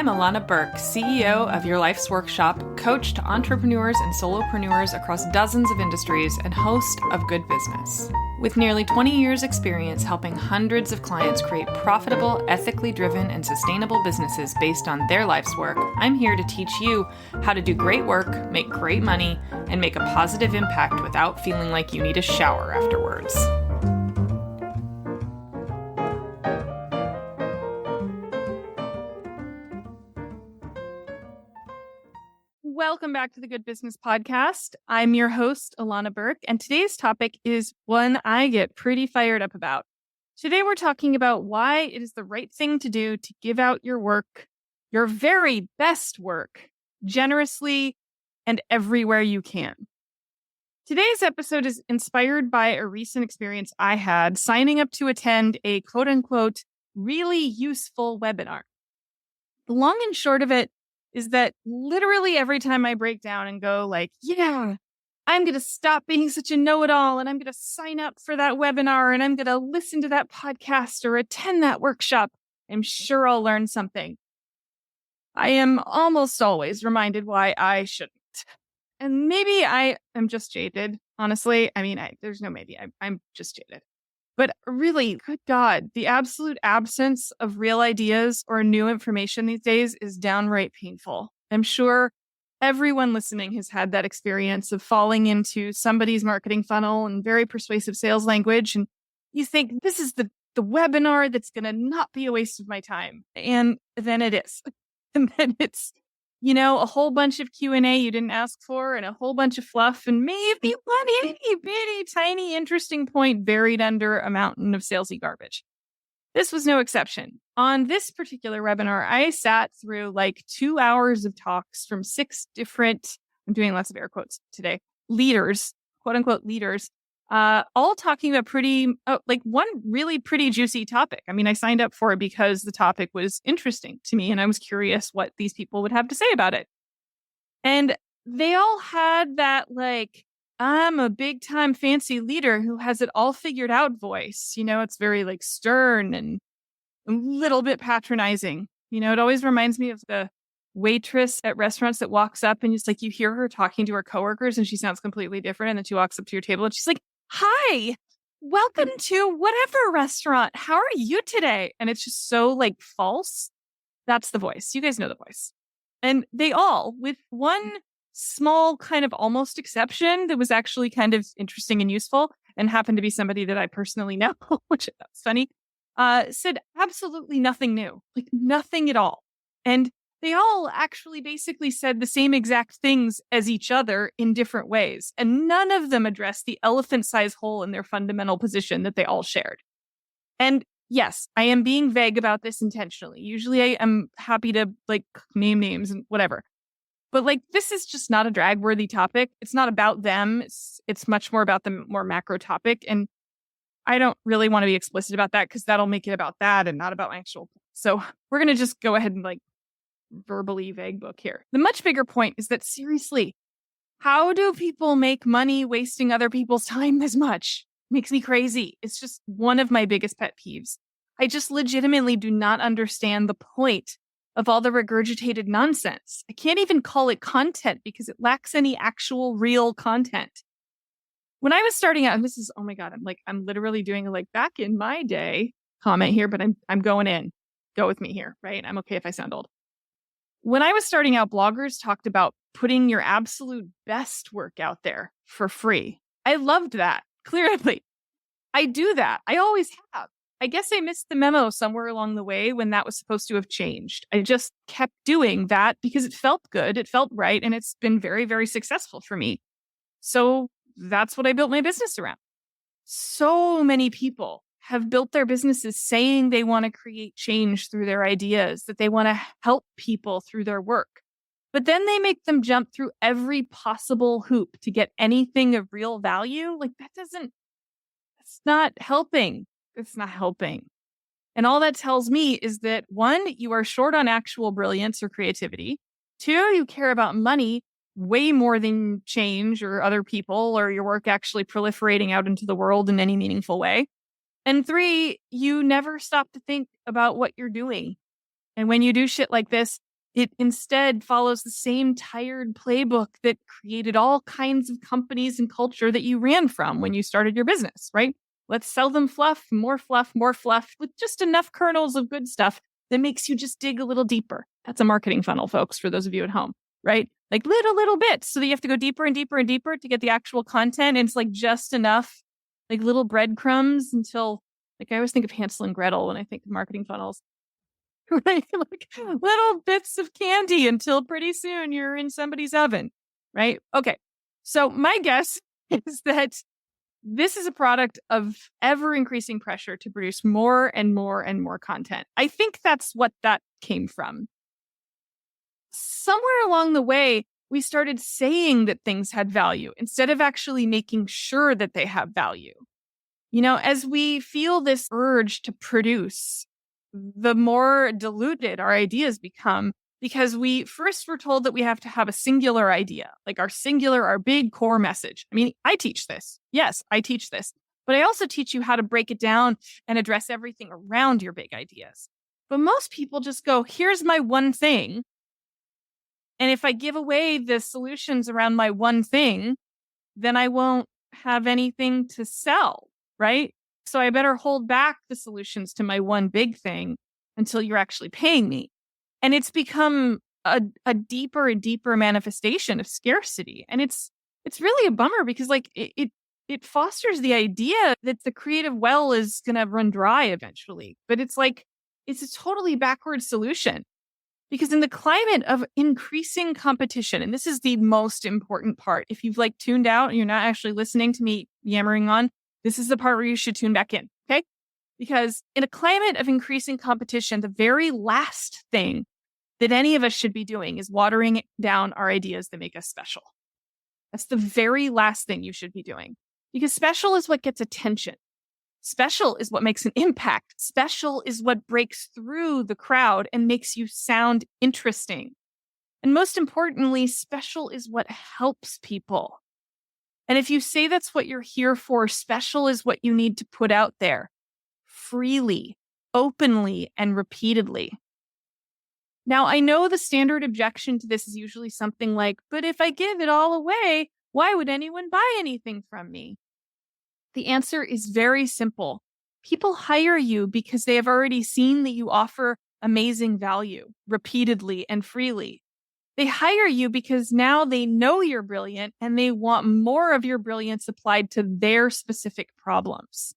Illana Burk, CEO of Your Life's Workshop, coach to entrepreneurs and solopreneurs across dozens of industries, and host of Good Business. With nearly 20 years' experience helping hundreds of clients create profitable, ethically driven, and sustainable businesses based on their life's work, I'm here to teach you how to do great work, make great money, and make a positive impact without feeling like you need a shower afterwards. Welcome back to the Good Business Podcast. I'm your host, Illana Burk, and today's topic is one I get pretty fired up about. Today, we're talking about why it is the right thing to do to give out your work, your very best work, generously and everywhere you can. Today's episode is inspired by a recent experience I had signing up to attend a quote-unquote really useful webinar. The long and short of it is that literally every time I break down and go like, yeah, I'm going to stop being such a know-it-all and I'm going to sign up for that webinar and I'm going to listen to that podcast or attend that workshop, I'm sure I'll learn something. I am almost always reminded why I shouldn't. And maybe I am just jaded, honestly. I mean, there's no maybe. I'm just jaded. But really, good God, the absolute absence of real ideas or new information these days is downright painful. I'm sure everyone listening has had that experience of falling into somebody's marketing funnel and very persuasive sales language. And you think, this is the webinar that's going to not be a waste of my time. And then it is. And then it's, a whole bunch of Q&A you didn't ask for and a whole bunch of fluff and maybe one itty bitty tiny interesting point buried under a mountain of salesy garbage. This was no exception. On this particular webinar, I sat through like 2 hours of talks from 6 different, I'm doing lots of air quotes today, leaders, quote unquote leaders, all talking about one really pretty juicy topic. I mean, I signed up for it because the topic was interesting to me and I was curious what these people would have to say about it. And they all had that I'm a big time fancy leader who has it all figured out voice. It's very stern and a little bit patronizing. It always reminds me of the waitress at restaurants that walks up and just you hear her talking to her coworkers and she sounds completely different. And then she walks up to your table and she's like, hi, welcome to whatever restaurant. How are you today? And it's just so false. That's the voice. You guys know the voice. And they all, with one small kind of almost exception that was actually kind of interesting and useful and happened to be somebody that I personally know, which that's funny, said absolutely nothing new, nothing at all. And they all actually basically said the same exact things as each other in different ways. And none of them addressed the elephant-sized hole in their fundamental position that they all shared. And yes, I am being vague about this intentionally. Usually I am happy to name names and whatever. But this is just not a drag-worthy topic. It's not about them. It's much more about the more macro topic. And I don't really want to be explicit about that because that'll make it about that and not about my actual. So we're going to just go ahead and verbally vague book here. The much bigger point is that seriously, how do people make money wasting other people's time this much? Makes me crazy. It's just one of my biggest pet peeves. I just legitimately do not understand the point of all the regurgitated nonsense. I can't even call it content because it lacks any actual real content. When I was starting out, and this is, oh my God, I'm literally doing a back in my day comment here, but I'm going in. Go with me here, right? I'm okay if I sound old. When I was starting out, bloggers talked about putting your absolute best work out there for free. I loved that, clearly. I do that. I always have. I guess I missed the memo somewhere along the way when that was supposed to have changed. I just kept doing that because it felt good, it felt right, and it's been very, very successful for me. So that's what I built my business around. So many people have built their businesses saying they want to create change through their ideas, that they want to help people through their work. But then they make them jump through every possible hoop to get anything of real value. That's not helping. It's not helping. And all that tells me is that 1, you are short on actual brilliance or creativity. 2, you care about money way more than change or other people or your work actually proliferating out into the world in any meaningful way. And 3, you never stop to think about what you're doing. And when you do shit like this, It instead follows the same tired playbook that created all kinds of companies and culture that you ran from when you started your business, right? Let's sell them fluff, more with just enough kernels of good stuff that makes you just dig a little deeper. That's a marketing funnel, folks, for those of you at home, right? Like little bits so that you have to go deeper and deeper and deeper to get the actual content. And it's like just enough, like little breadcrumbs until, like I always think of Hansel and Gretel when I think of marketing funnels, right? Like little bits of candy until pretty soon you're in somebody's oven, right? Okay. So my guess is that this is a product of ever increasing pressure to produce more and more and more content. I think that's what that came from. Somewhere along the way, we started saying that things had value instead of actually making sure that they have value. You know, as we feel this urge to produce, the more diluted our ideas become because we first were told that we have to have a singular idea, like our big core message. I mean, I teach this. Yes, I teach this. But I also teach you how to break it down and address everything around your big ideas. But most people just go, here's my one thing. And if I give away the solutions around my one thing, then I won't have anything to sell, right? So I better hold back the solutions to my one big thing until you're actually paying me. And it's become a deeper and deeper manifestation of scarcity. And it's really a bummer because like it fosters the idea that the creative well is going to run dry eventually. But it's like, it's a totally backward solution. Because in the climate of increasing competition, and this is the most important part, if you've like tuned out and you're not actually listening to me yammering on, this is the part where you should tune back in, okay? Because in a climate of increasing competition, the very last thing that any of us should be doing is watering down our ideas that make us special. That's the very last thing you should be doing. Because special is what gets attention. Special is what makes an impact. Special is what breaks through the crowd and makes you sound interesting. And most importantly, special is what helps people. And if you say that's what you're here for, special is what you need to put out there freely, openly, and repeatedly. Now, I know the standard objection to this is usually something like, but if I give it all away, why would anyone buy anything from me? The answer is very simple. People hire you because they have already seen that you offer amazing value repeatedly and freely. They hire you because now they know you're brilliant and they want more of your brilliance applied to their specific problems.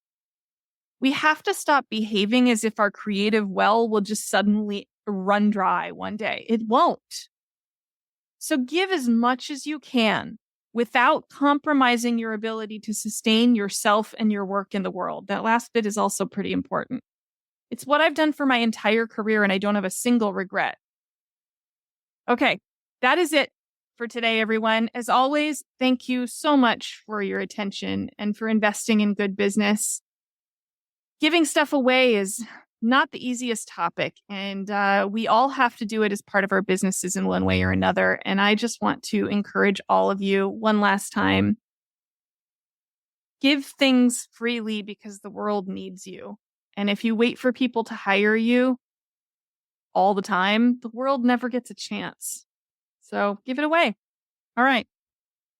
We have to stop behaving as if our creative well will just suddenly run dry one day. It won't. So give as much as you can without compromising your ability to sustain yourself and your work in the world. That last bit is also pretty important. It's what I've done for my entire career, and I don't have a single regret. Okay, that is it for today, everyone. As always, thank you so much for your attention and for investing in good business. Giving stuff away is not the easiest topic, and we all have to do it as part of our businesses in one way or another. And I just want to encourage all of you one last time. Give things freely because the world needs you. And if you wait for people to hire you all the time, the world never gets a chance. So give it away. All right.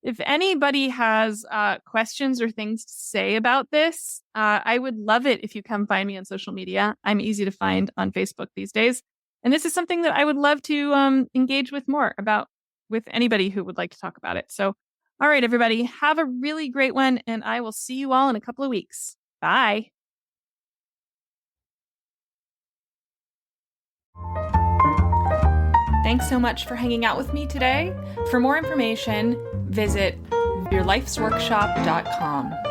If anybody has questions or things to say about this, I would love it if you come find me on social media. I'm easy to find on Facebook these days. And this is something that I would love to engage with more about with anybody who would like to talk about it. So, all right, everybody, have a really great one. And I will see you all in a couple of weeks. Bye. Thanks so much for hanging out with me today. For more information, visit yourlifesworkshop.com.